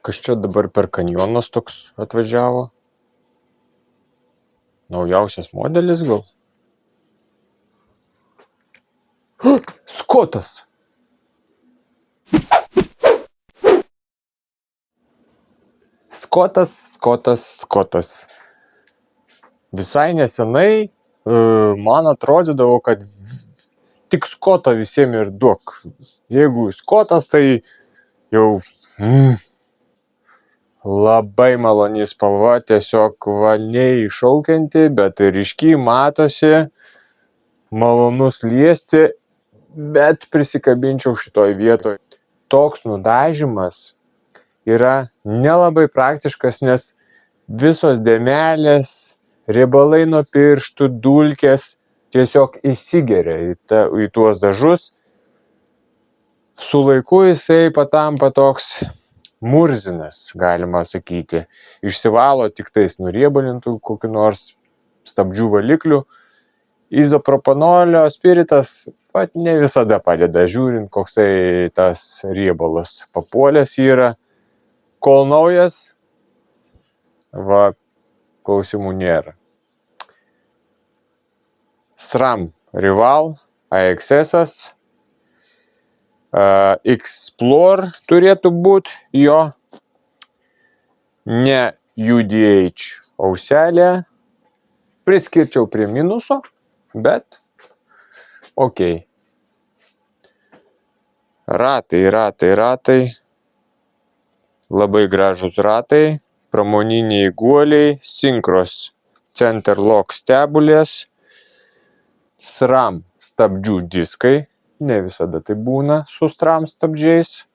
Kas čia dabar per kanjonas toks atvažiavo? Naujausias modelis gal? Skotas! Skotas. Visai nesenai man atrodydavo, kad tik Skotą visiems ir duok. Jeigu Skotas, tai jau labai maloni spalva, tiesiog neiššaukianti, bet ir ryškiai matosi, malonus liesti, bet prisikabinčiau šitoj vietoj. Toks nudažymas yra nelabai praktiškas, nes visos dėmelės, riebalai nuo pirštų, dulkės tiesiog įsigeria į tuos dažus. Su laiku jisai patampa toks murzinas, galima sakyti. Išsivalo tik tais nuriebalintų kokiu nors stabdžių valiklių. Izopropanolio spiritas ne visada padeda, žiūrint, koksai tas riebalas papuolęs yra. Kol naujas, klausimų nėra. SRAM Rival, AXS, Explore turėtų būti jo, ne UDH auselė, priskirčiau prie minuso, bet ok. Ratai. Labai gražus ratai, pramoniniai guoliai, Synchros Center Lock stebulės, SRAM stabdžių diskai, ne visada tai būna su SRAM stabdžiais,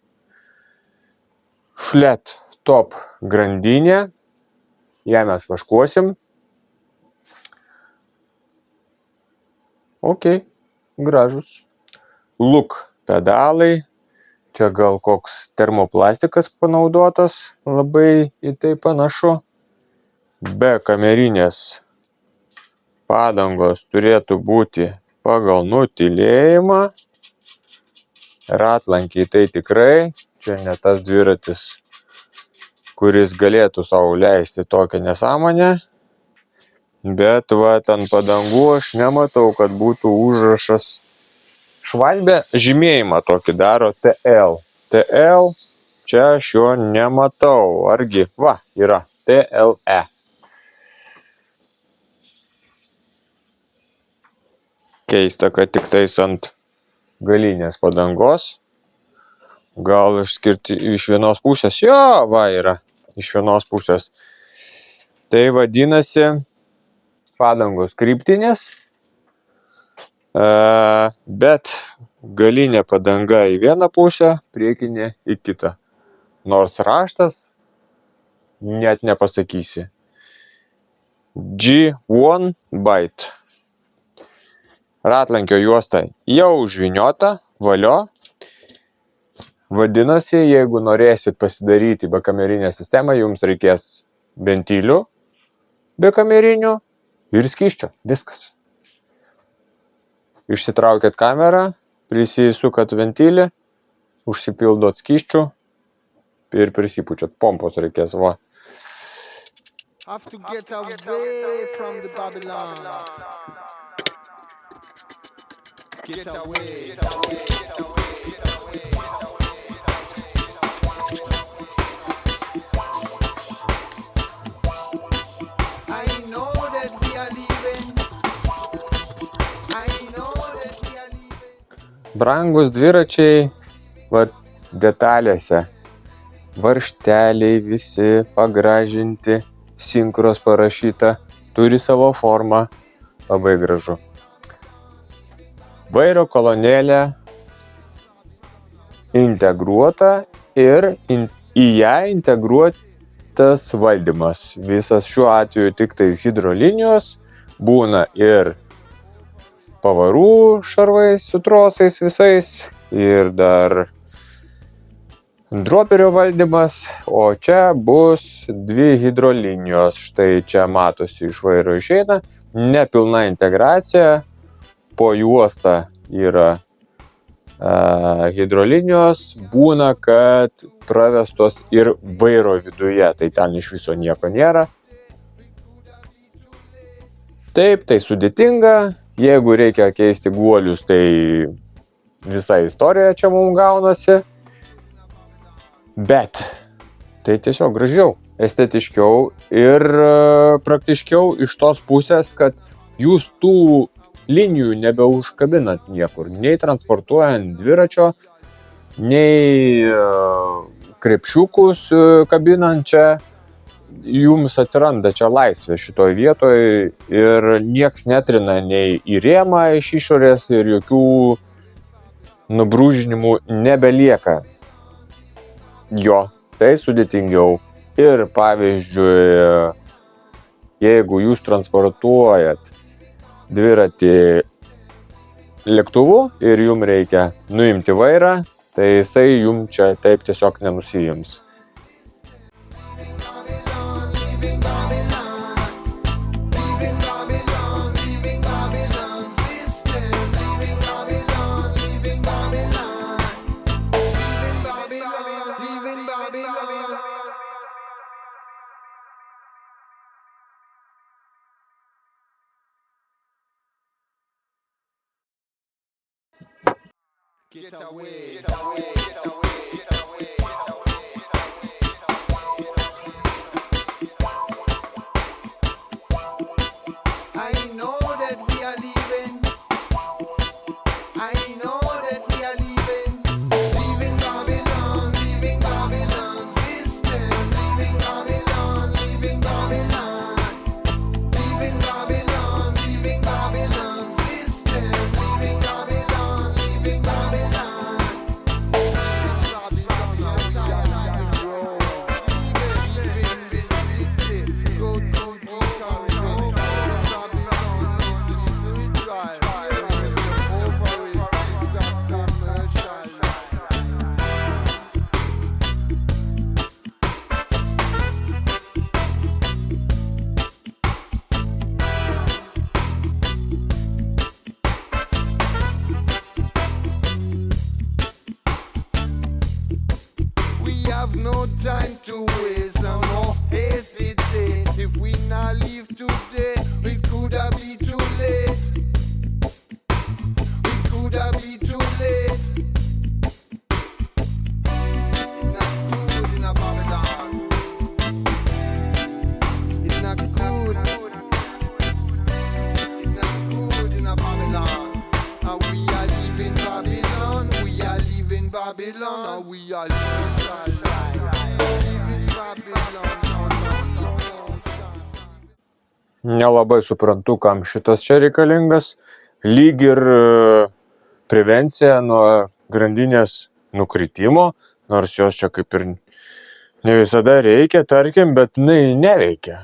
Flat Top grandinė, ją mes vaškuosim. Ok, gražus. Look pedalai. Čia gal koks termoplastikas panaudotas, labai į tai panašu. Be kamerinės padangos turėtų būti pagal nutylėjimą. Ratlankiai tai tikrai, čia ne tas dviratis, kuris galėtų sau leisti tokią nesąmonę. Bet ant padangų aš nematau, kad būtų užrašas. Švalbė žymėjimą tokį daro TL. TL, čia aš jo nematau. Argi, yra TLE. Keista, kad tik tais ant galinės padangos. Gal išskirti iš vienos pusės. Yra iš vienos pusės. Tai vadinasi padangos kryptinės. Bet galinė padanga į vieną pusę, priekinė į kitą. Nors raštas net nepasakysi. G1 Byte. Ratlankio juosta jau užvyniota, valio. Vadinasi, jeigu norėsit pasidaryti bekamerinę sistemą, jums reikės ventilių bekamerinių ir skysčio. Viskas. Išsitraukėt kamerą, prisisukat ventilį, užsipildot skysčių ir prisipučiat. Pompos reikės, Have to get away from the Babylon. Get away. I know that we are leaving. Brangus dviračiai, detalėse. Varžteliai visi pagražinti, Synchros parašyta, turi savo formą, labai gražu. Vairo kolonėlė integruota ir į ją integruotas valdymas. Visas šiuo atveju tik tais hidrolinijos, būna ir pavarų šarvais su trosais visais ir dar droperio valdymas, o čia bus dvi hidrolinijos. Štai čia matosi iš vairo išeina, nepilna integracija, po juostą yra hidrolinijos būna, kad pravestos ir vairo viduje, tai ten iš viso nieko nėra. Taip, tai sudėtinga, jeigu reikia keisti guolius, tai visa istorija čia mums gaunasi, bet tai tiesiog gražiau, estetiškiau ir praktiškiau iš tos pusės, kad jūs tų linijų nebeužkabinat niekur, nei transportuojant dviračio, nei krepšiukus kabinant čia, jums atsiranda čia laisvė šitoj vietoj ir nieks netrina nei į rėmą iš išorės ir jokių nubrūžinimų nebelieka. Jo, tai sudėtingiau. Ir pavyzdžiui, jeigu jūs transportuojat dviratį lėktuvu ir jums reikia nuimti vairą, tai jisai jums čia taip tiesiog nenusijims. Get away, get away, get away, get away, get away, get away, get away. I know that we are leaving. I know that we are leaving. Leaving Babylon, leaving Babylon system. Leaving Babylon, leaving Babylon. Leaving Babylon, leaving Babylon system. Leaving Babylon, leaving Babylon. No time to waste, no hesitate. If we not leave today, it could have been too late. It could have been too late. It's not good in a Babylon. It's not good. It's not good in a Babylon. And we are leaving Babylon. We are leaving Babylon. And we are leaving Babylon. Nelabai suprantu, kam šitas čia reikalingas. Lyg ir prevencija nuo grandinės nukritimo, nors jos čia kaip ir ne visada reikia, tarkim, bet jinai neveikia.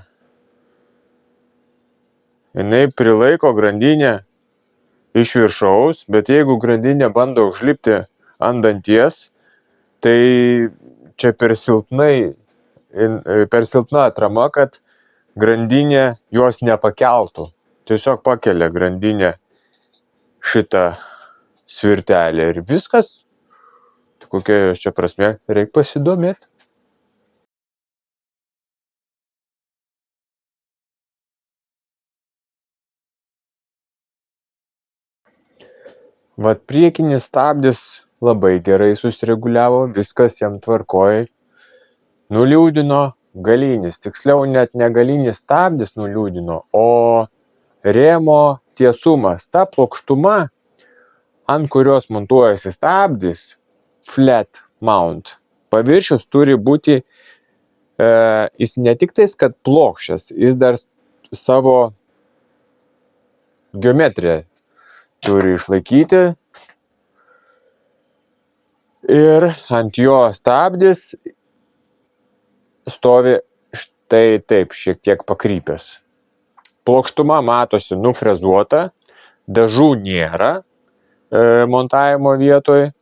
Jinai prilaiko grandinę iš viršaus, bet jeigu grandinė bando užlipti ant danties, tai čia per silpna atrama, kad grandinė jos nepakeltų. Tiesiog pakelia grandinę šitą svirtelę ir viskas. Tai kokia jos čia prasmė, reikia pasidomėti. Vat priekinis stabdis labai gerai susireguliavo, viskas jam tvarkoj. Nuliūdino galinis, tiksliau net ne galinis stabdis nuliūdino, o rėmo tiesumas. Ta plokštuma, ant kurios montuojasi stabdis, flat mount, paviršius turi būti, jis ne tik tais, kad plokščias, jis dar savo geometriją turi išlaikyti ir ant jo stabdis stovi štai taip, šiek tiek pakrypęs. Plokštuma matosi nufrezuota, dažų nėra montavimo vietoj,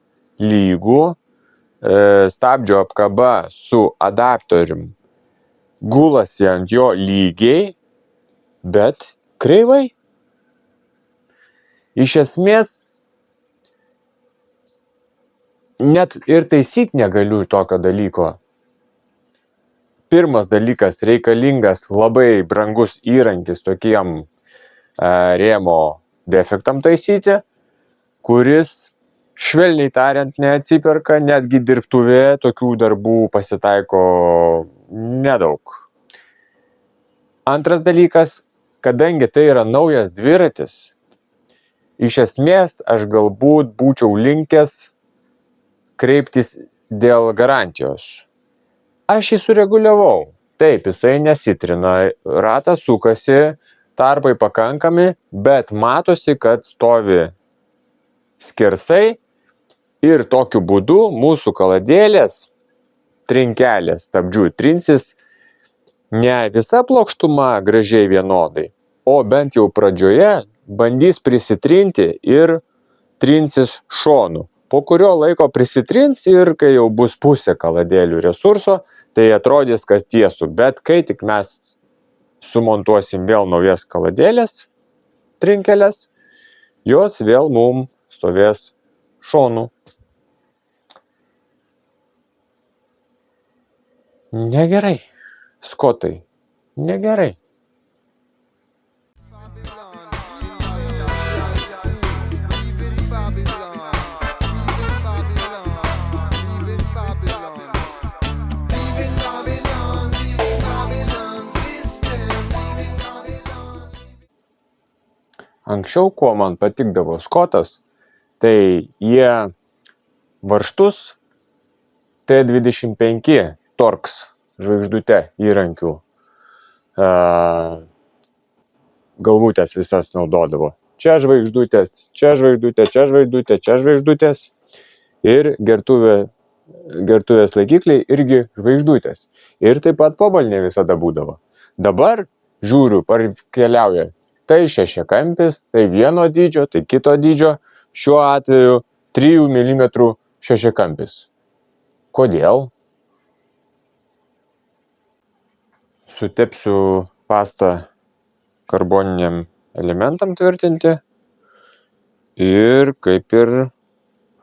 lygų, stabdžio apkaba su adaptorium gulasi ant jo lygiai, bet kreivai. Iš esmės, net ir taisyti negaliu tokio dalyko. Pirmas dalykas, reikalingas labai brangus įrankis tokiem rėmo defektam taisyti, kuris, švelniai tariant, neatsiperka, netgi dirbtuvėje tokių darbų pasitaiko nedaug. Antras dalykas, kadangi tai yra naujas dviratis, iš esmės aš galbūt būčiau linkęs kreiptis dėl garantijos. Aš jį sureguliavau. Taip, jisai nesitrina, ratas sukasi, tarpai pakankami, bet matosi, kad stovi skersai ir tokiu būdu mūsų kaladėlės, trinkelės stabdžių trinsis ne visa plokštuma gražiai vienodai, o bent jau pradžioje bandys prisitrinti ir trinsis šonu. Po kurio laiko prisitrins ir kai jau bus pusė kaladėlių resurso, tai atrodys, kad tiesų. Bet kai tik mes sumontuosim vėl naujas kaladėlės, trinkelės, jos vėl mum stovės šonu. Negerai, Skotai, negerai. Anksčiau, kuo man patikdavo Skotas, tai jie varžtus T25 Torx žvaigždute įrankių galvutės visas naudodavo. Čia žvaigždutės, čia žvaigždutė, čia žvaigždutė, čia žvaigždutės ir gertuvės laikikliai irgi žvaigždutės. Ir taip pat pobalnė visada būdavo. Dabar žiūriu, keliauja. Tai šešiakampis, tai vieno dydžio, tai kito dydžio, šiuo atveju 3 mm šešiakampis. Kodėl? Sutepsiu pastą karboniniam elementam tvirtinti ir kaip ir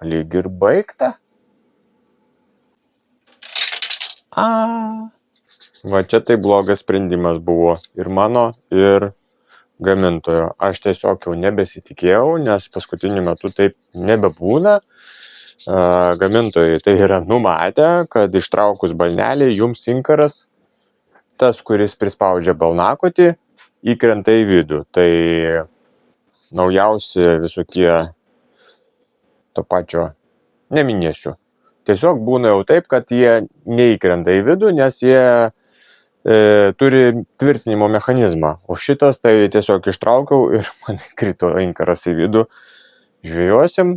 lyg ir baigta. Va čia tai blogas sprendimas buvo ir mano, ir gamintojo. Aš tiesiog jau nebesitikėjau, nes paskutiniu metu taip nebebūna. Gamintojai tai yra numatę, kad ištraukus balnelį jums inkaras, tas, kuris prispaudžia balnakotį, įkrenta į vidų. Tai naujausi visokie to pačio neminėsiu. Tiesiog būna jau taip, kad jie neįkrenta į vidų, nes jie turi tvirtinimo mechanizmą. O šitas tai tiesiog ištraukiau ir man krito inkaras į vidų. Žvejosim,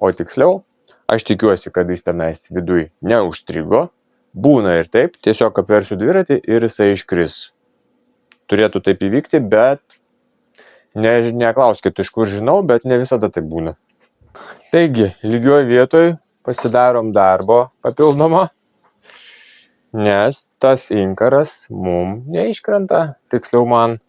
o tiksliau, aš tikiuosi, kad jis tenais viduj neužstrigo. Būna ir taip, tiesiog apversiu dviratį ir jisai iškris. Turėtų taip įvykti, bet neklauskit, iš kur žinau, bet ne visada taip būna. Taigi, lygioj vietoj pasidarom darbo papildomo, nes tas inkaras mum neiškrenta, tiksliau man.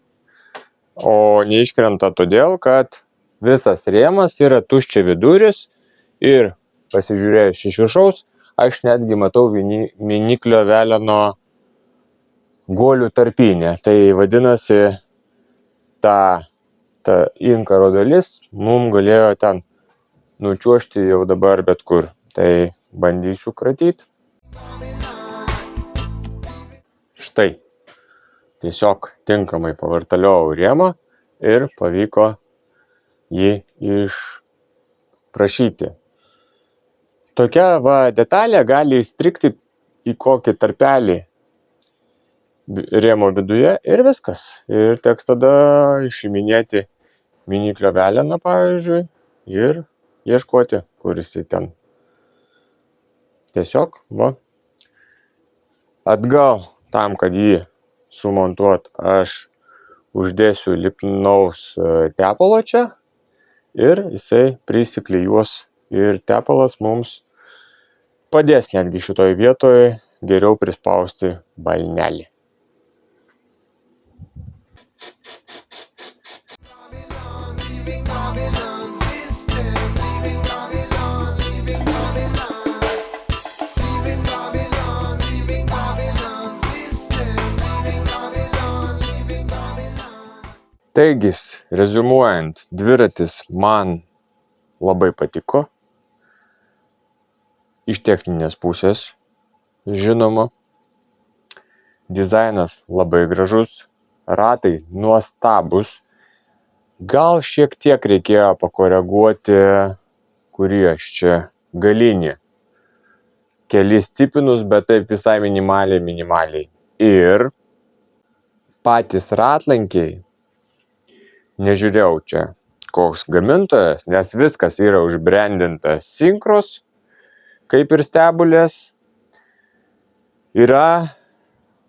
O neiškrenta todėl, kad visas rėmas yra tuščia viduris ir pasižiūrėjus iš viršaus, aš netgi matau viniklio veleno guolių tarpinę. Tai vadinasi, ta inkaro dalis mum galėjo ten nučiuožti jau dabar bet kur. Tai bandysiu kratyti. Štai. Tiesiog tinkamai pavartaliojau rėmą ir pavyko jį išprašyti. Tokia detalė gali įstrigti į kokį tarpelį rėmo viduje ir viskas. Ir teks tada išiminėti viniklio veleną, pavyzdžiui, ir ieškoti, kur jisai ten. Tiesiog, atgal tam, kad jį sumontuot, aš uždėsiu lipnaus tepalo čia ir jisai prisiklijuos ir tepalas mums padės netgi šitoj vietoje geriau prispausti balnelį. Babylon, system, leaving Babylon, leaving Babylon. Taigi, reziumuojant, dviratis man labai patiko. Iš techninės pusės, žinoma. Dizainas labai gražus, ratai nuostabus. Gal šiek tiek reikėjo pakoreguoti, kurį aš čia galinį. Kelis tipinus, bet taip visai minimaliai. Ir patys ratlankiai, nežiūrėjau čia koks gamintojas, nes viskas yra užbrandinta Syncros, kaip ir stebulės. Yra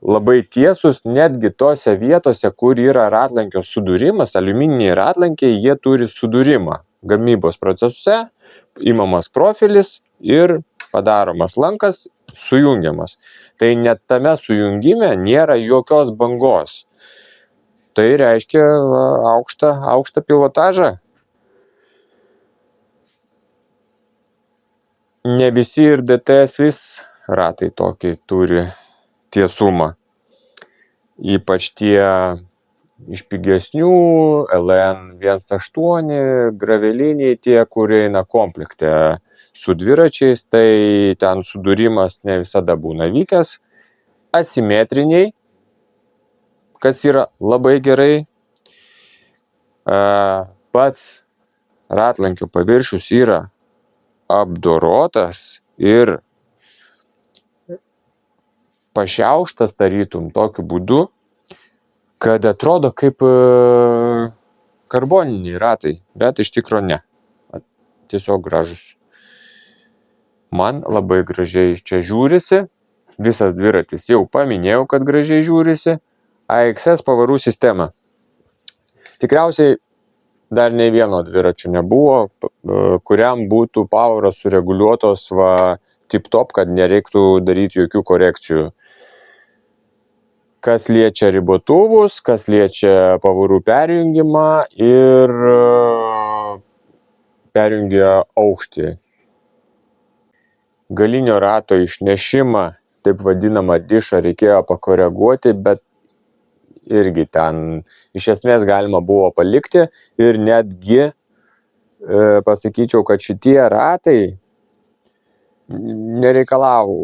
labai tiesus, netgi tose vietose, kur yra ratlankio sudūrimas, aliumininiai ratlankiai, jie turi sudūrimą. Gamybos procese imamas profilis ir padaromas lankas, sujungiamas. Tai net tame sujungime nėra jokios bangos. Tai reiškia aukštą pilotažą. Ne visi ir DTS vis ratai tokį turi tiesumą. Ypač tie iš pigesnių LN18, graveliniai tie, kurie eina komplekte su dviračiais, tai ten sudūrimas ne visada būna vykęs. Asimetriniai, kas yra labai gerai. Pats ratlankio paviršius yra apdorotas ir pašiauštas tarytum tokiu būdu, kad atrodo kaip karboniniai ratai, bet iš tikro ne. Tiesiog gražus. Man labai gražiai čia žiūrisi. Visas dviratis jau paminėjau, kad gražiai žiūrisi. AXS pavarų sistema. Tikriausiai dar nei vieno dviračio nebuvo, kuriam būtų pavaros sureguliuotos tip-top, kad nereiktų daryti jokių korekcijų. Kas liečia ribotuvus, kas liečia pavarų perjungimą ir perjungia aukštį. Galinio rato išnešimą, taip vadinamą dišą, reikėjo pakoreguoti, bet irgi ten iš esmės galima buvo palikti ir netgi pasakyčiau, kad šitie ratai nereikalavo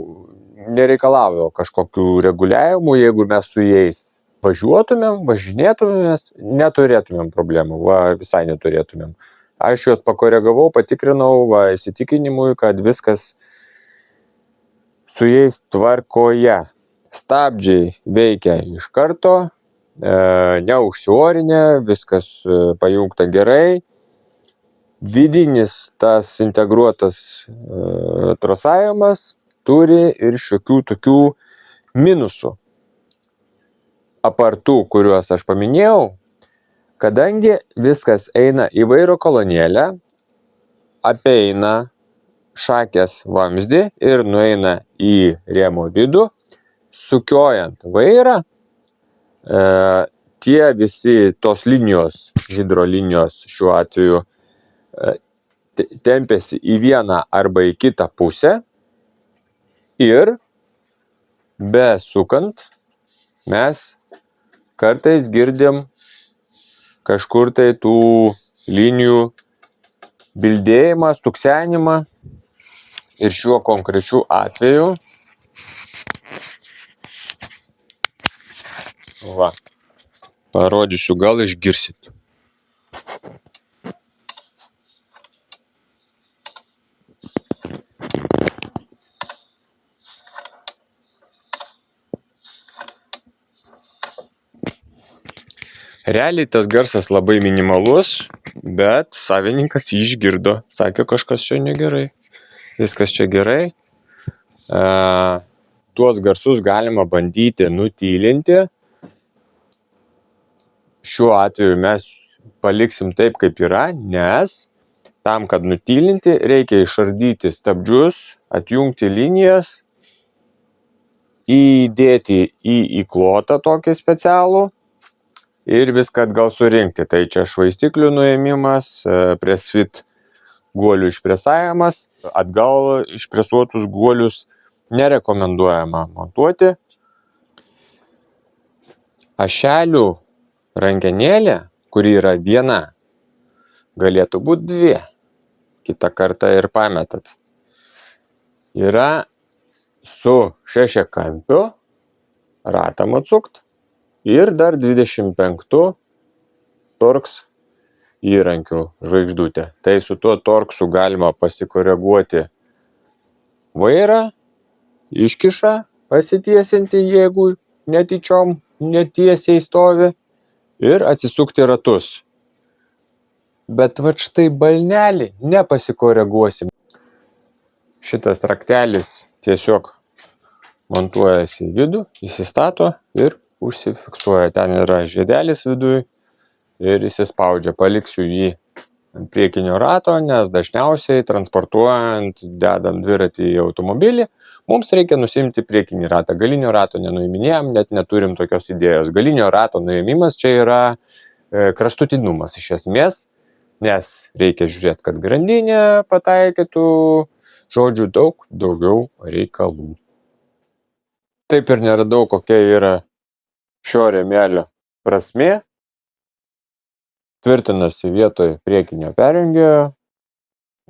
kažkokių reguliavimų, jeigu mes su jais važiuotumėm, važinėtumėmės, neturėtumėm problemų, visai neturėtumėm. Aš juos pakoregavau, patikrinau, įsitikinimui, kad viskas su jais tvarkoje. Stabdžiai veikia iš karto, neužsiorinę, viskas pajungta gerai. Vidinis tas integruotas trosavimas turi ir šiokių tokių minusų. Apart tų, kuriuos aš paminėjau, kadangi viskas eina į vairo kolonėlę, apeina šakės vamzdį ir nueina į rėmo vidų, sukiojant vairą, tie visi tos linijos, hidrolinijos šiuo atveju, tempiasi į vieną arba į kitą pusę ir besukant mes kartais girdim kažkur tai tų linijų bildėjimą, stuksenimą. Ir šiuo konkrečiu atveju parodysiu, gal išgirsit. Realiai tas garsas labai minimalus, bet savininkas jį išgirdo. Sakė, kažkas čia negerai. Viskas čia gerai. Tuos garsus galima bandyti nutylinti. Šiuo atveju mes paliksim taip, kaip yra, nes tam, kad nutylinti, reikia išardyti stabdžius, atjungti linijas, įdėti į įklotą tokį specialų ir viską atgal surinkti. Tai čia švaistiklių nuėmimas, presfit guolių išpresavimas, atgal išpresuotus guolius nerekomenduojama montuoti. Ašelių rankenėlė kuri yra viena, galėtų būti dvi, kitą kartą ir pametat. Yra su šešiakampiu ratam atsukt ir dar 25 torks įrankių žvaigždutė. Tai su tuo torksu galima pasikoreguoti vairą, iškišą pasitiesinti, jeigu netyčiom netiesiai stovi, ir atsisukti ratus. Bet vat štai balnelį nepasikoreguosim. Šitas raktelis tiesiog montuojasi į vidų, įsistato ir užsifiksuoja. Ten yra žiedelis viduj ir įsispaudžia. Paliksiu jį ant priekinio rato, nes dažniausiai transportuojant, dedant dviratį į automobilį, mums reikia nusimti priekinį ratą. Galinio rato nenuiminėjam, net neturim tokios idėjos. Galinio rato nuėmimas čia yra kraštutinumas iš esmės, nes reikia žiūrėti, kad grandinė pataikytų, žodžiu, daug daugiau reikalų. Taip ir neradau, kokia yra šio rėmelio prasmė. Tvirtinasi vietoj priekinio perjungėjo,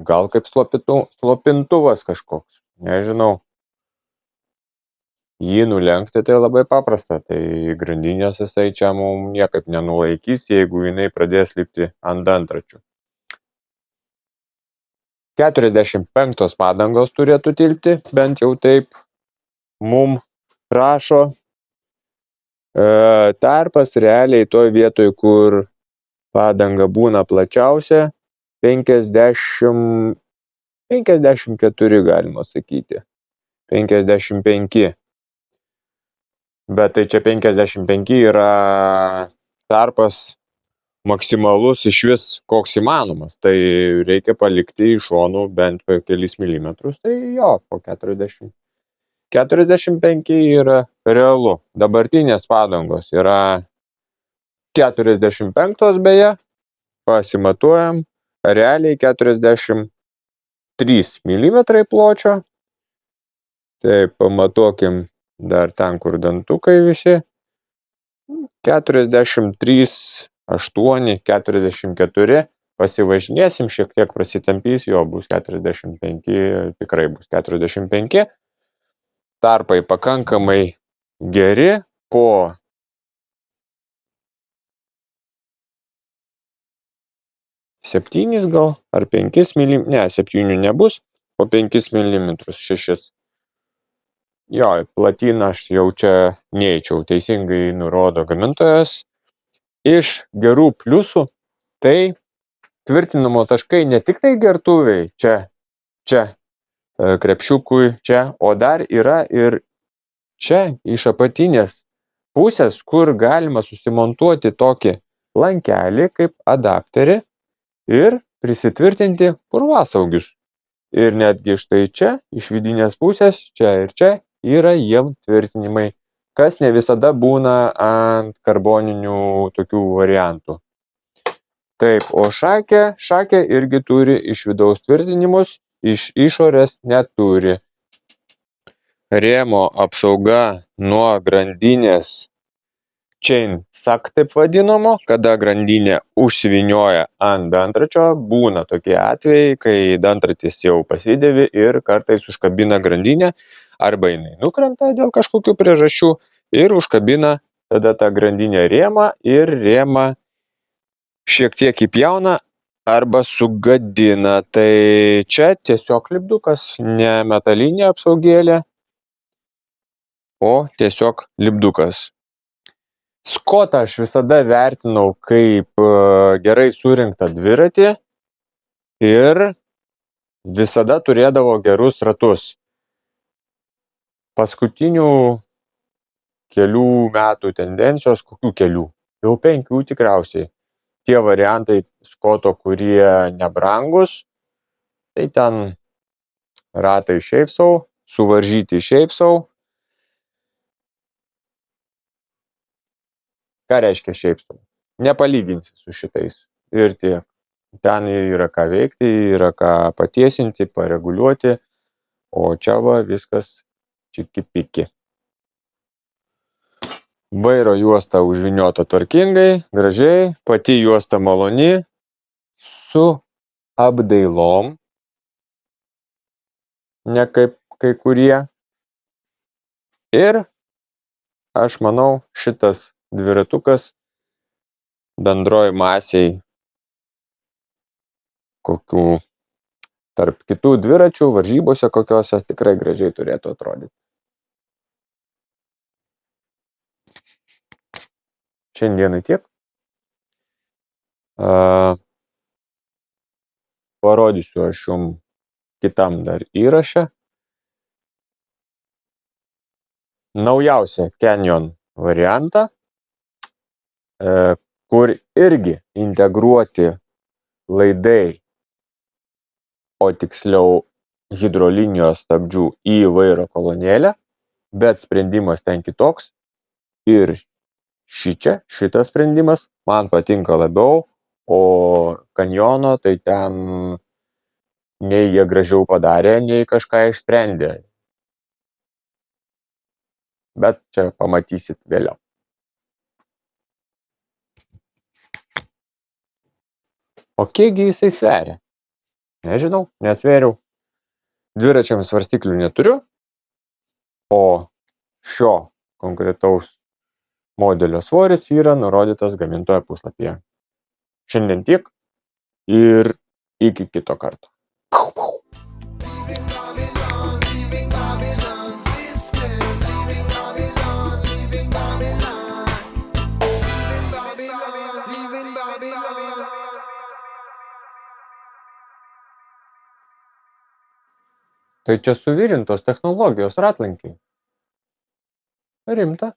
gal kaip slopintuvas kažkoks, nežinau. Jį nulenkti tai labai paprasta, tai grandinės jisai čia mums niekaip nenulaikys, jeigu jinai pradės lipti ant antračių. 45 padangos turėtų tilpti, bent jau taip mum rašo. Tarpas realiai toj vietoj, kur padanga būna plačiausia, 54 galima sakyti, 55. Bet tai čia 55 yra tarpas maksimalus iš vis koks įmanomas. Tai reikia palikti iš šonų bent kelis milimetrus, tai jo, po 40. 45 yra realu. Dabartinės padangos yra 45 beje, pasimatuojam, realiai 43 mm pločio. Tai pamatuokim dar ten, kur dantukai visi. 43, 8, 44. Pasivažinėsim, šiek tiek prasitampys, jo bus 45, tikrai bus 45. Tarpai pakankamai geri, po 7 gal, ar 5 mm, ne, 7 nebus, po 5 mm, 6. Jo, platiną aš jau čia neįčiau, teisingai nurodo gamintojas. Iš gerų pliusų, tai tvirtinimo taškai ne tik tai gertuviai, čia, krepšiukui čia, o dar yra ir čia iš apatinės pusės, kur galima susimontuoti tokį lankelį kaip adapterį ir prisitvirtinti purvasaugius. Ir netgi štai čia, iš vidinės pusės, čia ir čia, yra jiem tvirtinimai, kas ne visada būna ant karboninių tokių variantų. Taip, o šakė irgi turi iš vidaus tvirtinimus, iš išorės neturi. Rėmo apsauga nuo grandinės chain suck taip vadinamo, kada grandinė užsivynioja ant dantračio. Būna tokie atvejai, kai dantratis jau pasidėvi ir kartais užkabina grandinę, arba jinai nukrenta dėl kažkokių priežasčių ir užkabina tada tą grandinę rėmą ir rėmą šiek tiek įpjauna arba sugadina. Tai čia tiesiog lipdukas, ne metalinė apsaugėlė, o tiesiog lipdukas. Skotą aš visada vertinau kaip gerai surinktą dviratį ir visada turėdavo gerus ratus. Paskutinių kelių metų tendencijos, kokių kelių? Jau 5 tikriausiai. Tie variantai Skoto, kurie nebrangus, tai ten ratai šiaip sau, suvaržyti šiaip sau. Ką reiškia šiaip sau? Nepalyginsi su šitais ir tiek. Ten yra ką veikti, yra ką patiesinti, pareguliuoti, o čia va viskas čiki-piki. Vairo juosta užvyniota tvarkingai, gražiai, pati juosta maloni, su apdailom, ne kaip kai kurie. Ir aš manau, šitas dviratukas bendroj masiai kokių tarp kitų dviračių varžybose kokiose tikrai gražiai turėtų atrodyti. Šiandienai tiek. Parodysiu aš jums kitam dar įraše. Naujausią Canyon variantą, kur irgi integruoti laidai, o tiksliau hidrolinijos stabdžių į vairo kolonėlę, bet sprendimas ten kitoks. Ir šitas sprendimas man patinka labiau, o Canyono tai ten nei jie gražiau padarė, nei kažką išsprendė. Bet čia pamatysit vėliau. O kiekgi jisai sveria? Nežinau, nesvėriau. Dviračiams svarstyklių neturiu, o šio konkretaus modelio svoris yra nurodytas gamintojo puslapyje. Šiandien tiek ir iki kito karto. Tai čia suvirintos technologijos ratlankiai. Rimta.